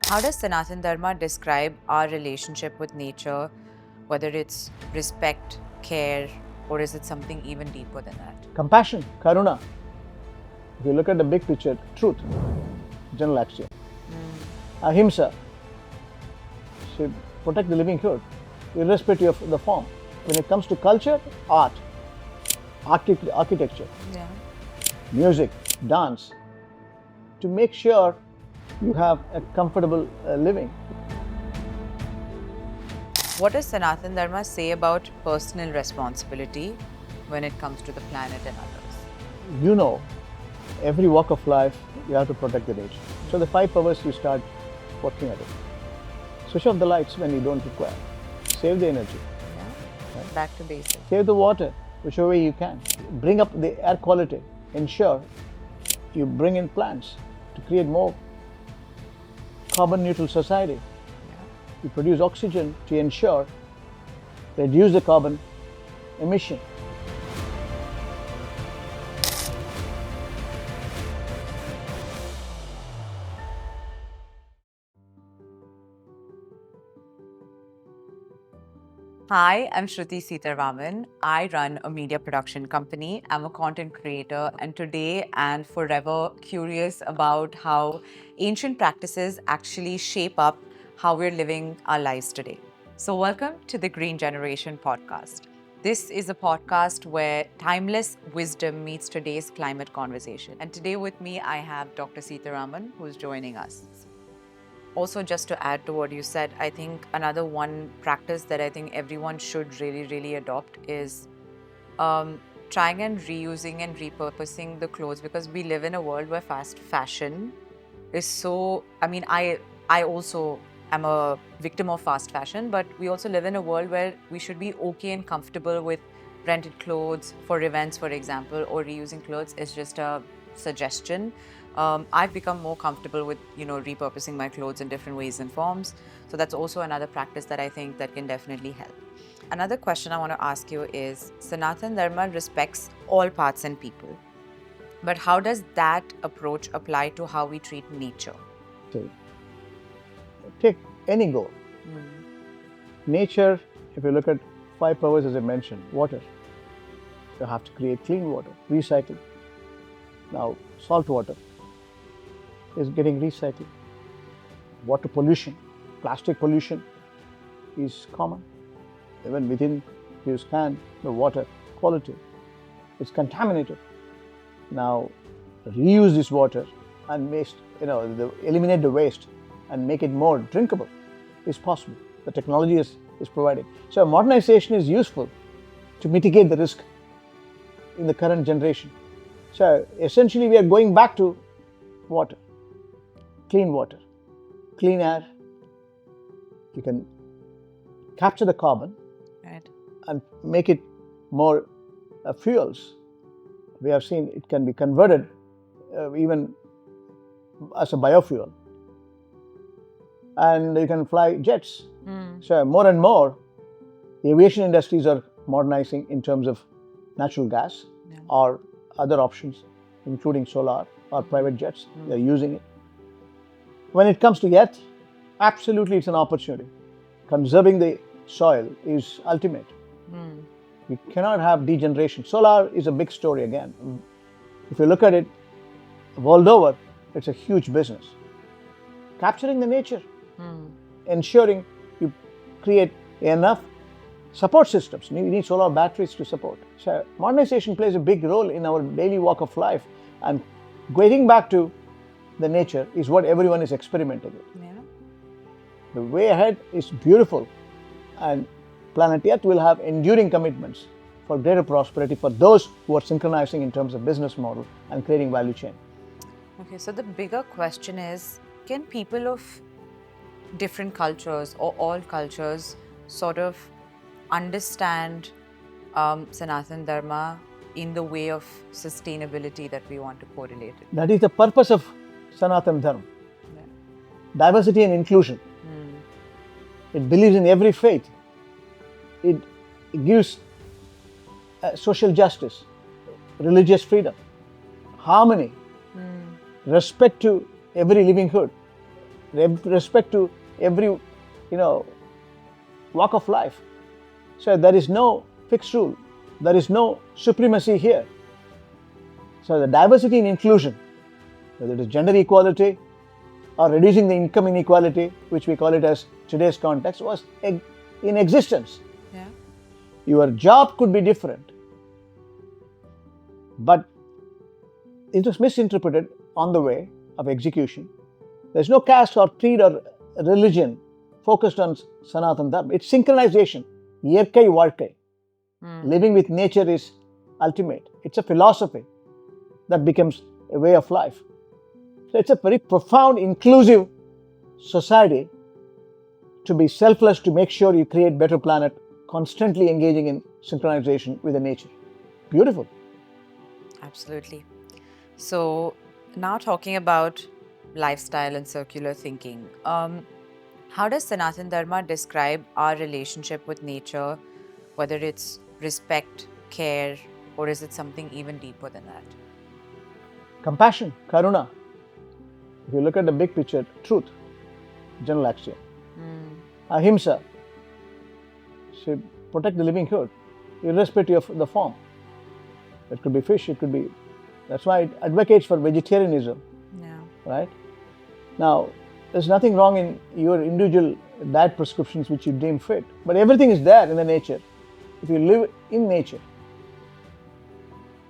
How does Sanatana Dharma describe our relationship with nature, whether it's respect, care, or is it something even deeper than that? Compassion, Karuna. If you look at the big picture, truth, general axiom. Ahimsa should protect the living good, irrespective of the form. When it comes to culture, art, architecture, Yeah. music, dance, to make sure you have a comfortable living. What does Sanatana Dharma say about personal responsibility when it comes to the planet and others? You know, every walk of life, you have to protect the nature. So the 5 powers, you start working at it. Switch off the lights when you don't require. Save the energy. Yeah. Back to basics. Save the water, whichever way you can. Bring up the air quality. Ensure you bring in plants to create more carbon neutral society. Yeah. You produce oxygen to ensure reduce the carbon emission. Hi, I'm Shruti Seetharaman. I run a media production company. I'm a content creator, and today and forever curious about how ancient practices actually shape up how we're living our lives today. So, welcome to the Green Generation podcast. This is a podcast where timeless wisdom meets today's climate conversation. And today with me, I have Dr. Seetharaman, who's joining us. Also, just to add to what you said, I think another one practice that I think everyone should really adopt is trying and reusing and repurposing the clothes, because we live in a world where fast fashion is so. I mean, I also am a victim of fast fashion, but we also live in a world where we should be okay and comfortable with rented clothes for events, for example, or reusing clothes is just a suggestion. I've become more comfortable with, repurposing my clothes in different ways and forms. So that's also another practice that I think that can definitely help. Another question I want to ask you is, Sanatana Dharma respects all paths and people, but how does that approach apply to how we treat nature? So, take any goal. Nature, if you look at 5 powers as I mentioned, water. You have to create clean water, recycle. Now, salt water is getting recycled. Water pollution, plastic pollution is common. Even within you scan the water quality, it's contaminated. Now, reuse this water and eliminate the waste and make it more drinkable is possible. The technology is providing. So modernization is useful to mitigate the risk in the current generation. So essentially we are going back to water, clean air. You can capture the carbon, Right. and make it more fuels. We have seen it can be converted even as a biofuel. And you can fly jets. So more and more, the aviation industries are modernizing in terms of natural gas or other options, including solar or private jets. They're using it. When it comes to earth, absolutely it's an opportunity. Conserving the soil is ultimate. We cannot have degeneration. Solar is a big story again. If you look at it, world over, it's a huge business. Capturing the nature, ensuring you create enough support systems. You need solar batteries to support. So modernization plays a big role in our daily walk of life, and getting back to the nature is what everyone is experimenting with. Yeah. The way ahead is beautiful, and planet Earth will have enduring commitments for greater prosperity for those who are synchronizing in terms of business model and creating value chain. Okay, so the bigger question is, can people of different cultures or all cultures sort of understand Sanatana Dharma in the way of sustainability that we want to correlate it? That is the purpose of Sanatana Dharma. Yeah. Diversity and inclusion. It believes in every faith. It gives social justice, religious freedom, harmony, respect to every living hood. respect to every, walk of life. So there is no fixed rule. There is no supremacy here. So the diversity and inclusion, whether it is gender equality or reducing the income inequality, which we call it as today's context, was in existence. Yeah. Your job could be different, but it was misinterpreted on the way of execution. There's no caste or creed or religion focused on Sanatana Dharma. It's synchronization. Yerkai Varkai. Living with nature is ultimate. It's a philosophy that becomes a way of life. So it's a very profound, inclusive society to be selfless, to make sure you create better planet, constantly engaging in synchronization with the nature. Beautiful. Absolutely. So now talking about lifestyle and circular thinking, how does Sanatana Dharma describe our relationship with nature, whether it's respect, care, or is it something even deeper than that? Compassion, Karuna. If you look at the big picture, truth, general axiom. Ahimsa, so protect the living hood, irrespective of the form. It could be fish, it could be. That's why it advocates for vegetarianism. Yeah. Right? Now, there's nothing wrong in your individual diet prescriptions which you deem fit, but everything is there in the nature. If you live in nature,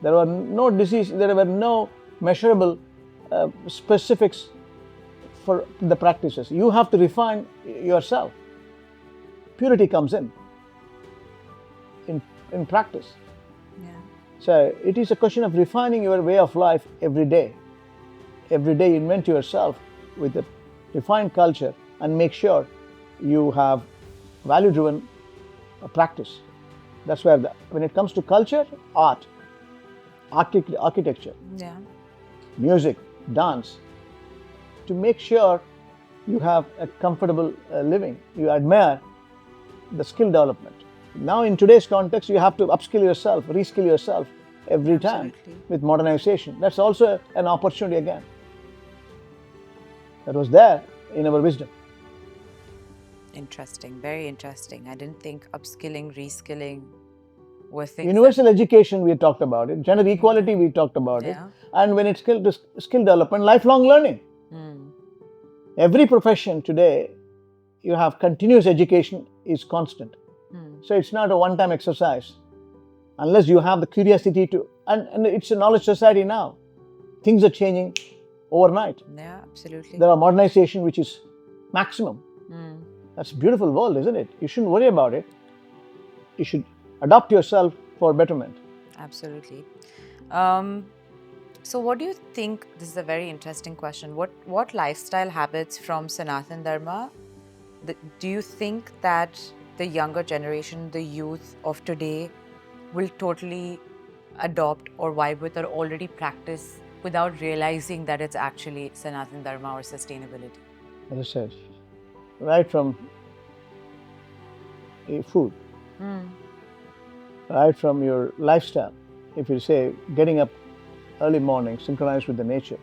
there were no disease, there were no measurable specifics for the practices. You have to refine yourself. Purity comes in practice. Yeah. So it is a question of refining your way of life every day. Every day invent yourself with a refined culture and make sure you have value-driven practice. That's where when it comes to culture, art, architecture, Yeah. music, dance, to make sure you have a comfortable living. You admire the skill development. Now in today's context, you have to upskill yourself, reskill yourself every time with modernization. That's also an opportunity again. That was there in our wisdom. Interesting, very interesting. I didn't think upskilling, reskilling were things. Universal education, we talked about it. Gender equality, we talked about it. And when it's skill development, lifelong learning. Every profession today, you have continuous education is constant. So it's not a one-time exercise. Unless you have the curiosity to, and it's a knowledge society now. Things are changing overnight. Yeah, absolutely. There are modernization which is maximum. That's a beautiful world, isn't it? You shouldn't worry about it. You should adopt yourself for betterment. Absolutely. So what do you think, this is a very interesting question, what lifestyle habits from Sanatana Dharma do you think that the younger generation, the youth of today, will totally adopt or vibe with or already practice without realizing that it's actually Sanatana Dharma or sustainability? As I said, right from food, right from your lifestyle. If you say getting up early morning, synchronized with the nature,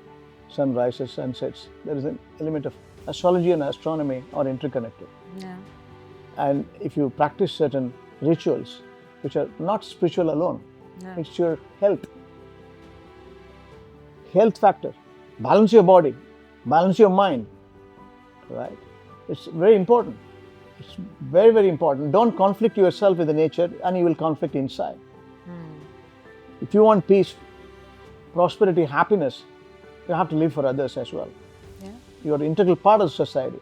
sunrises, sunsets, there is an element of astrology and astronomy are interconnected. Yeah. And if you practice certain rituals, which are not spiritual alone, it's your health factor. Balance your body, balance your mind, right? It's very important. It's very, very important. Don't conflict yourself with the nature and you will conflict inside. If you want peace, prosperity, happiness, you have to live for others as well. Yeah. You are an integral part of society.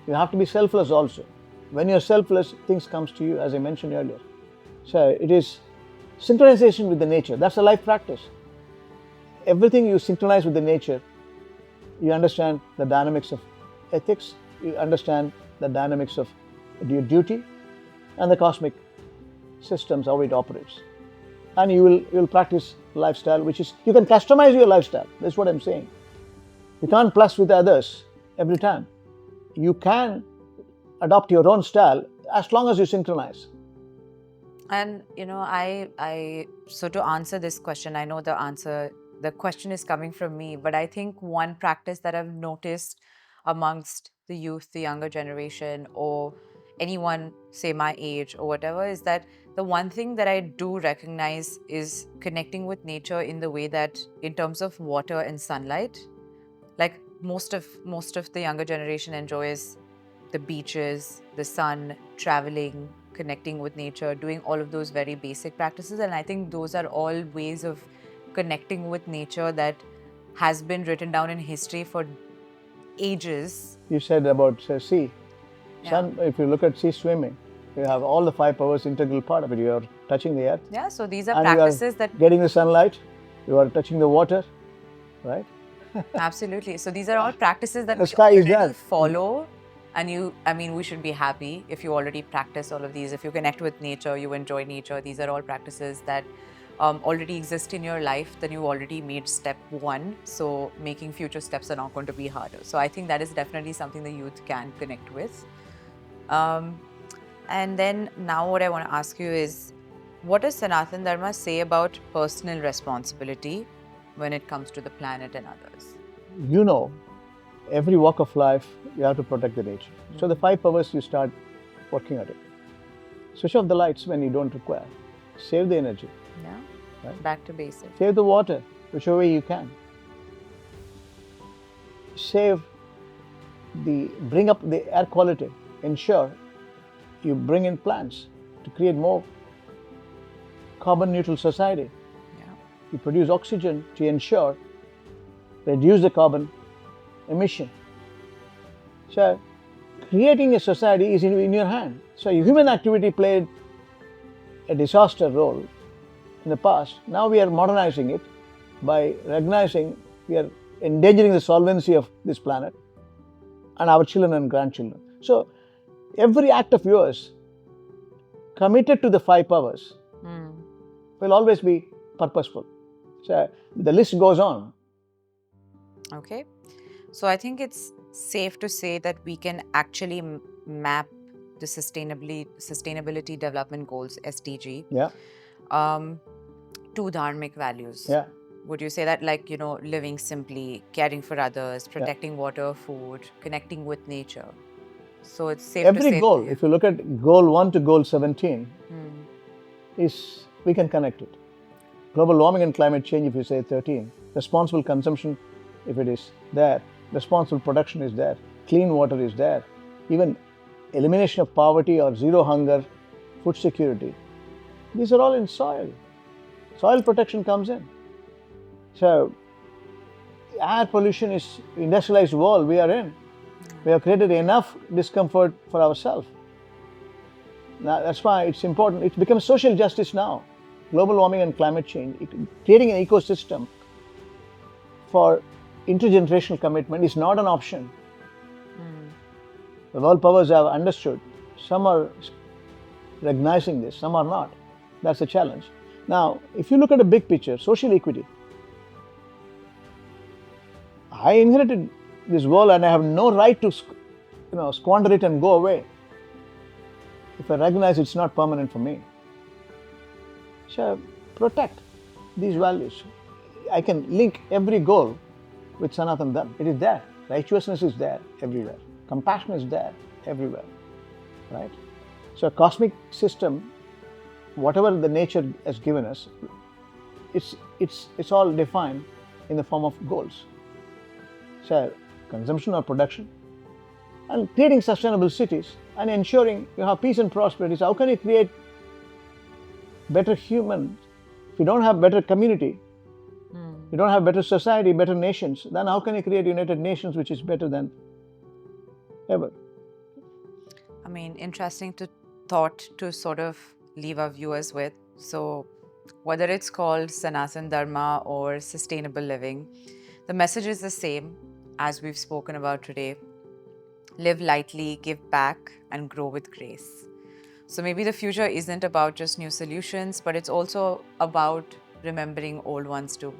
You have to be selfless also. When you're selfless, things comes to you, as I mentioned earlier. So it is synchronization with the nature. That's a life practice. Everything you synchronize with the nature, you understand the dynamics of ethics, you understand the dynamics of your duty and the cosmic systems, how it operates. And you will practice lifestyle, which is, you can customize your lifestyle. That's what I'm saying. You can't plus with others every time. You can adopt your own style as long as you synchronize. And so to answer this question, I know the question is coming from me, but I think one practice that I've noticed amongst the youth, the younger generation, or anyone, say my age or whatever, is that the one thing that I do recognize is connecting with nature in the way that, in terms of water and sunlight, like most of the younger generation enjoys the beaches, the sun, traveling, connecting with nature, doing all of those very basic practices. And I think those are all ways of connecting with nature that has been written down in history for ages. You said about sea. Yeah. If you look at sea swimming, you have all the 5 powers integral part of it. You are touching the earth. Yeah, so these are and practices you are that getting the sunlight. You are touching the water, right? absolutely. So these are all practices that The we sky is already there. follow. And we should be happy if you already practice all of these. If you connect with nature, you enjoy nature. These are all practices that already exist in your life. Then you already made step one. So making future steps are not going to be harder. So I think that is definitely something the youth can connect with. And then now what I want to ask you is, what does Sanatana Dharma say about personal responsibility when it comes to the planet and others? You know, every walk of life, you have to protect the nature. So the 5 powers, you start working at it. Switch off the lights when you don't require. Save the energy. Yeah, right? Back to basics. Save the water, whichever way you can. Bring up the air quality. Ensure you bring in plants to create more carbon neutral society. Yeah. You produce oxygen to ensure reduce the carbon emission. So creating a society is in your hand. So human activity played a disaster role in the past. Now we are modernizing it by recognizing we are endangering the solvency of this planet and our children and grandchildren. So every act of yours committed to the 5 powers will always be purposeful. So the list goes on. Okay. So I think it's safe to say that we can actually map the sustainability development goals, SDG, Yeah. To dharmic values. Yeah. Would you say that, like, living simply, caring for others, protecting water, food, connecting with nature? So it's safe to say Every goal, if you look at goal 1 to goal 17, is we can connect it. Global warming and climate change, if you say 13. Responsible consumption, if it is there. Responsible production is there. Clean water is there. Even elimination of poverty or zero hunger, food security. These are all in soil. Soil protection comes in. So air pollution is industrialized world we are in. We have created enough discomfort for ourselves. Now, that's why it's important. It becomes social justice now. Global warming and climate change, creating an ecosystem for intergenerational commitment is not an option. The world powers have understood. Some are recognizing this, some are not. That's a challenge. Now, if you look at the big picture, social equity. I inherited this world and I have no right to squander it and go away if I recognize it's not permanent for me. So protect these values. I can link every goal with Sanatana Dharma. It is there. Righteousness is there everywhere. Compassion is there everywhere. Right? So a cosmic system, whatever the nature has given us, it's all defined in the form of goals. So consumption or production, and creating sustainable cities and ensuring you have peace and prosperity. So how can you create better humans? If you don't have better community, you don't have better society, better nations, then how can you create United Nations which is better than ever? I mean, interesting thought to sort of leave our viewers with. So whether it's called Sanatana Dharma or sustainable living, the message is the same as we've spoken about today. Live lightly, give back, and grow with grace. So maybe the future isn't about just new solutions, but it's also about remembering old ones too.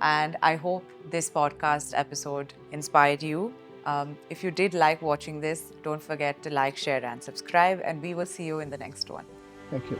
And I hope this podcast episode inspired you. If you did like watching this, don't forget to like, share, and subscribe. And we will see you in the next one. Thank you.